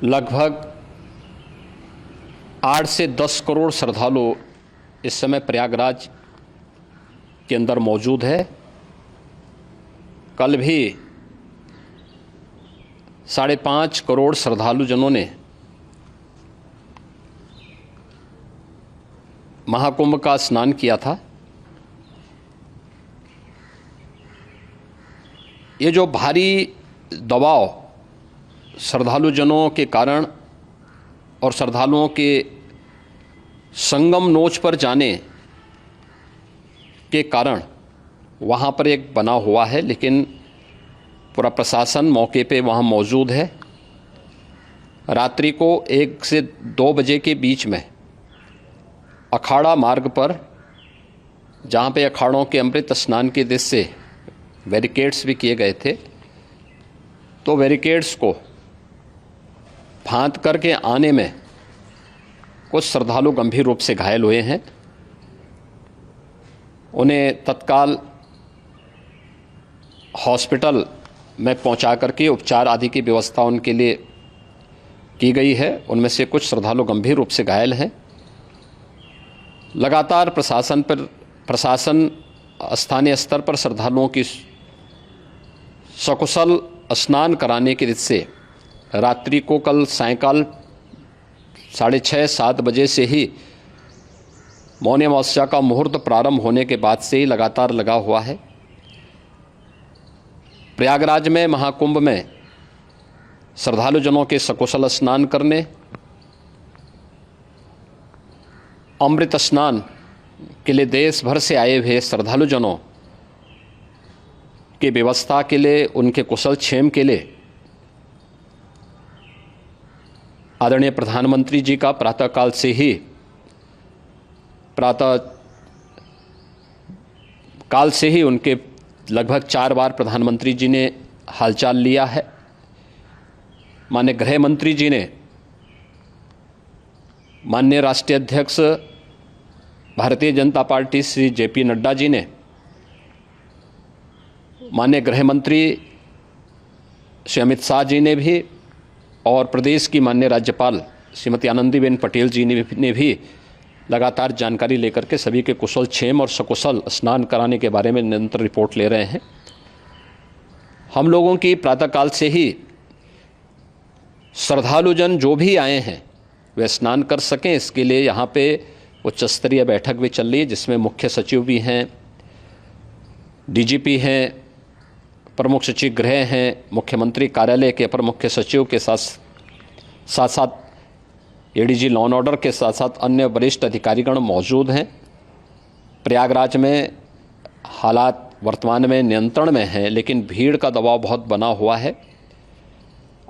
लगभग 8 से 10 करोड़ श्रद्धालु इस समय प्रयागराज के अंदर मौजूद है। कल भी 5.5 करोड़ श्रद्धालु जनों ने महाकुंभ का स्नान किया था। ये जो भारी दबाव श्रद्धालु जनों के कारण और श्रद्धालुओं के संगम नोच पर जाने के कारण वहाँ पर एक बना हुआ है, लेकिन पूरा प्रशासन मौके पे वहाँ मौजूद है। रात्रि को 1 से 2 बजे के बीच में अखाड़ा मार्ग पर, जहाँ पे अखाड़ों के अमृत स्नान के दृश्य से बैरिकेड्स भी किए गए थे, तो बैरिकेड्स को फांद करके आने में कुछ श्रद्धालु गंभीर रूप से घायल हुए हैं। उन्हें तत्काल हॉस्पिटल में पहुंचा करके उपचार आदि की व्यवस्था उनके लिए की गई है। उनमें से कुछ श्रद्धालु गंभीर रूप से घायल हैं। लगातार प्रशासन स्थानीय स्तर पर श्रद्धालुओं की सकुशल स्नान कराने के दृष्टि से रात्रि को कल सायंकाल 6:30-7 बजे से ही मौनी अमावस्या का मुहूर्त प्रारंभ होने के बाद से ही लगातार लगा हुआ है। प्रयागराज में महाकुंभ में श्रद्धालु जनों के सकुशल स्नान करने, अमृत स्नान के लिए देश भर से आए हुए श्रद्धालु जनों की व्यवस्था के लिए, उनके कुशल क्षेम के लिए आदरणीय प्रधानमंत्री जी का प्रातःकाल से ही उनके लगभग 4 बार प्रधानमंत्री जी ने हालचाल लिया है। माननीय गृह मंत्री जी ने, माननीय राष्ट्रीय अध्यक्ष भारतीय जनता पार्टी श्री JP नड्डा जी ने, माननीय गृह मंत्री श्री अमित शाह जी ने भी, और प्रदेश की माननीय राज्यपाल श्रीमती आनंदीबेन पटेल जी ने भी लगातार जानकारी लेकर के सभी के कुशल क्षेम और सकुशल स्नान कराने के बारे में निरंतर रिपोर्ट ले रहे हैं। हम लोगों की प्रातःकाल से ही श्रद्धालुजन जो भी आए हैं वे स्नान कर सकें, इसके लिए यहाँ पे उच्च स्तरीय बैठक भी चल रही है, जिसमें मुख्य सचिव भी हैं, DGP हैं, प्रमुख सचिव गृह हैं, मुख्यमंत्री कार्यालय के अपर मुख्य सचिव के साथ ADG लॉ एंड ऑर्डर के साथ साथ अन्य वरिष्ठ अधिकारीगण मौजूद हैं। प्रयागराज में हालात वर्तमान में नियंत्रण में हैं, लेकिन भीड़ का दबाव बहुत बना हुआ है।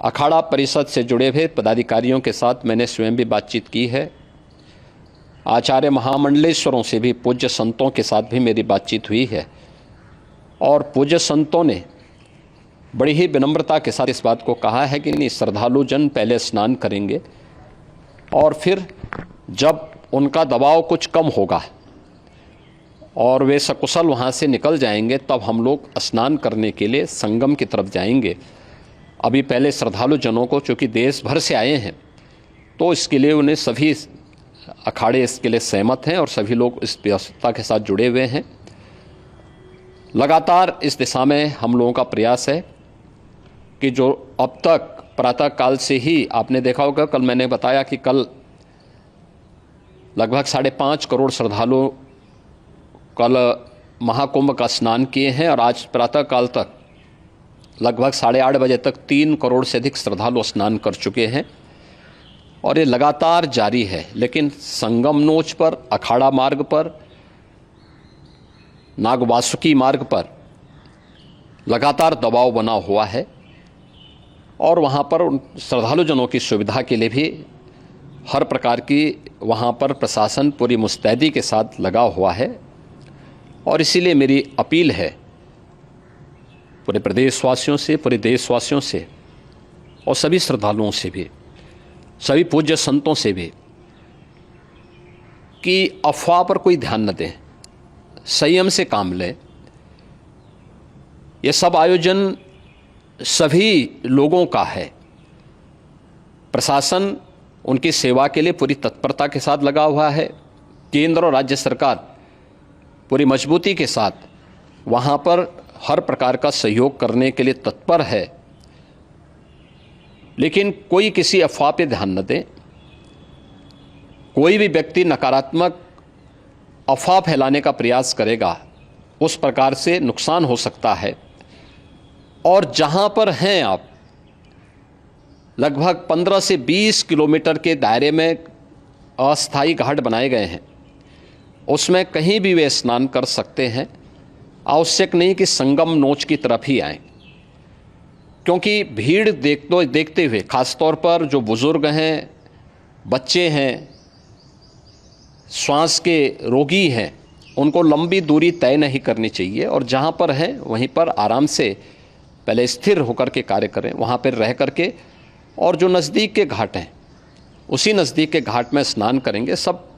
अखाड़ा परिषद से जुड़े हुए पदाधिकारियों के साथ मैंने स्वयं भी बातचीत की है। आचार्य महामंडलेश्वरों से भी, पूज्य संतों के साथ भी मेरी बातचीत हुई है, और पूज्य संतों ने बड़ी ही विनम्रता के साथ इस बात को कहा है कि नहीं, श्रद्धालु जन पहले स्नान करेंगे और फिर जब उनका दबाव कुछ कम होगा और वे सकुशल वहाँ से निकल जाएंगे, तब हम लोग स्नान करने के लिए संगम की तरफ जाएंगे। अभी पहले श्रद्धालु जनों को, चूँकि देश भर से आए हैं, तो इसके लिए उन्हें सभी अखाड़े इसके लिए सहमत हैं और सभी लोग इस व्यवस्था के साथ जुड़े हुए हैं। लगातार इस दिशा में हम लोगों का प्रयास है कि जो अब तक प्रातःकाल से ही आपने देखा होगा, कल मैंने बताया कि कल लगभग 5.5 करोड़ श्रद्धालु कल महाकुंभ का स्नान किए हैं, और आज प्रातःकाल तक लगभग 8:30 बजे तक 3 करोड़ से अधिक श्रद्धालु स्नान कर चुके हैं, और ये लगातार जारी है। लेकिन संगम नोच पर, अखाड़ा मार्ग पर, नागवासुकी मार्ग पर लगातार दबाव बना हुआ है, और वहाँ पर श्रद्धालु जनों की सुविधा के लिए भी हर प्रकार की वहाँ पर प्रशासन पूरी मुस्तैदी के साथ लगा हुआ है। और इसीलिए मेरी अपील है पूरे प्रदेशवासियों से, पूरे देशवासियों से, और सभी श्रद्धालुओं से भी, सभी पूज्य संतों से भी, कि अफवाह पर कोई ध्यान न दें, संयम से काम लें। ये सब आयोजन सभी लोगों का है, प्रशासन उनकी सेवा के लिए पूरी तत्परता के साथ लगा हुआ है। केंद्र और राज्य सरकार पूरी मजबूती के साथ वहाँ पर हर प्रकार का सहयोग करने के लिए तत्पर है। लेकिन कोई किसी अफवाह पे ध्यान न दे। कोई भी व्यक्ति नकारात्मक अफवाह फैलाने का प्रयास करेगा, उस प्रकार से नुकसान हो सकता है। और जहाँ पर हैं आप, लगभग 15 से 20 किलोमीटर के दायरे में अस्थायी घाट बनाए गए हैं, उसमें कहीं भी वे स्नान कर सकते हैं। आवश्यक नहीं कि संगम नोच की तरफ ही आएं, क्योंकि भीड़ देखते हुए खासतौर पर जो बुज़ुर्ग हैं, बच्चे हैं, श्वास के रोगी हैं, उनको लंबी दूरी तय नहीं करनी चाहिए। और जहाँ पर हैं वहीं पर आराम से पहले स्थिर होकर के कार्य करें, वहाँ पर रह करके। और जो नज़दीक के घाट हैं, उसी नज़दीक के घाट में स्नान करेंगे। सब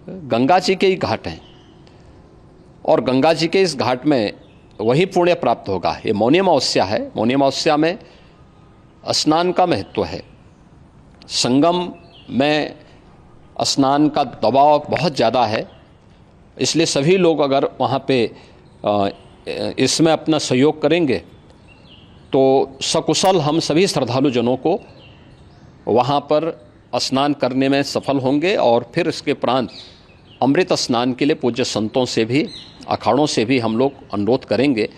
गंगा जी के ही घाट हैं और गंगा जी के इस घाट में वही पुण्य प्राप्त होगा। ये मौनी अमावस्या है। मौनी अमावस्या में स्नान का महत्व है। संगम में स्नान का दबाव बहुत ज़्यादा है, इसलिए सभी लोग अगर वहाँ पे इसमें अपना सहयोग करेंगे तो सकुशल हम सभी श्रद्धालु जनों को वहाँ पर स्नान करने में सफल होंगे। और फिर इसके उपरांत अमृत स्नान के लिए पूज्य संतों से भी, अखाड़ों से भी हम लोग अनुरोध करेंगे।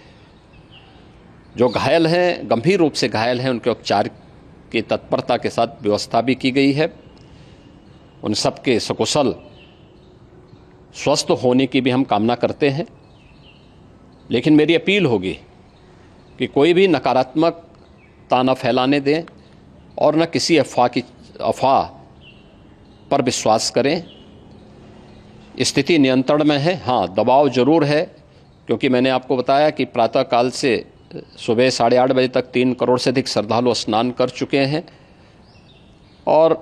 जो घायल हैं, गंभीर रूप से घायल हैं, उनके उपचार की तत्परता के साथ व्यवस्था भी की गई है। उन सब के सकुशल स्वस्थ होने की भी हम कामना करते हैं। लेकिन मेरी अपील होगी कि कोई भी नकारात्मकता न फैलाने दें और न किसी अफवाह पर विश्वास करें। स्थिति नियंत्रण में है। हाँ, दबाव जरूर है, क्योंकि मैंने आपको बताया कि प्रातःकाल से सुबह 8:30 बजे तक 3 करोड़ से अधिक श्रद्धालु स्नान कर चुके हैं। और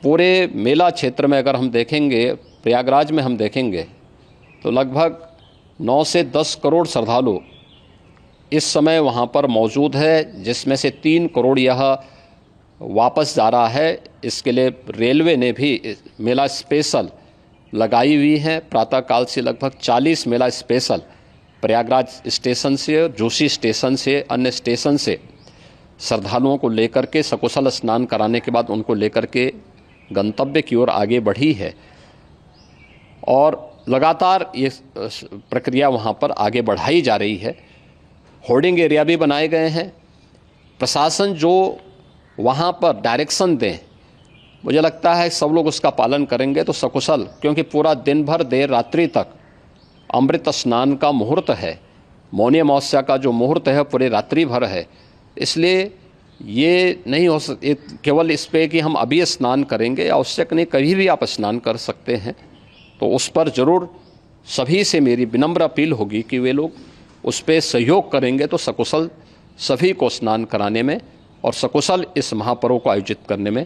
पूरे मेला क्षेत्र में अगर हम देखेंगे, प्रयागराज में हम देखेंगे तो लगभग 9 से 10 करोड़ श्रद्धालु इस समय वहाँ पर मौजूद है, जिसमें से 3 करोड़ यह वापस जा रहा है। इसके लिए रेलवे ने भी मेला स्पेशल लगाई हुई है। प्रातःकाल से लगभग 40 मेला स्पेशल प्रयागराज स्टेशन से, जोशी स्टेशन से, अन्य स्टेशन से श्रद्धालुओं को लेकर के सकुशल स्नान कराने के बाद उनको लेकर के गंतव्य की ओर आगे बढ़ी है। और लगातार ये प्रक्रिया वहाँ पर आगे बढ़ाई जा रही है। होर्डिंग एरिया भी बनाए गए हैं। प्रशासन जो वहाँ पर डायरेक्शन दें, मुझे लगता है सब लोग उसका पालन करेंगे तो सकुशल, क्योंकि पूरा दिन भर देर रात्रि तक अमृत स्नान का मुहूर्त है। मौनी अमावस्या का जो मुहूर्त है पूरे रात्रि भर है। इसलिए ये नहीं हो केवल इस पे कि हम अभी स्नान करेंगे, आवश्यक नहीं, कभी भी आप स्नान कर सकते हैं। तो उस पर ज़रूर सभी से मेरी विनम्र अपील होगी कि वे लोग उस पर सहयोग करेंगे तो सकुशल सभी को स्नान कराने में और सकुशल इस महापर्व को आयोजित करने में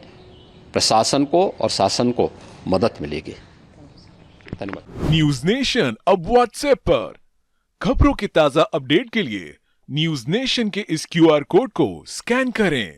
प्रशासन को और शासन को मदद मिलेगी। धन्यवाद। न्यूज नेशन अब व्हाट्सएप पर खबरों के ताजा अपडेट के लिए न्यूज नेशन के इस QR कोड को स्कैन करें।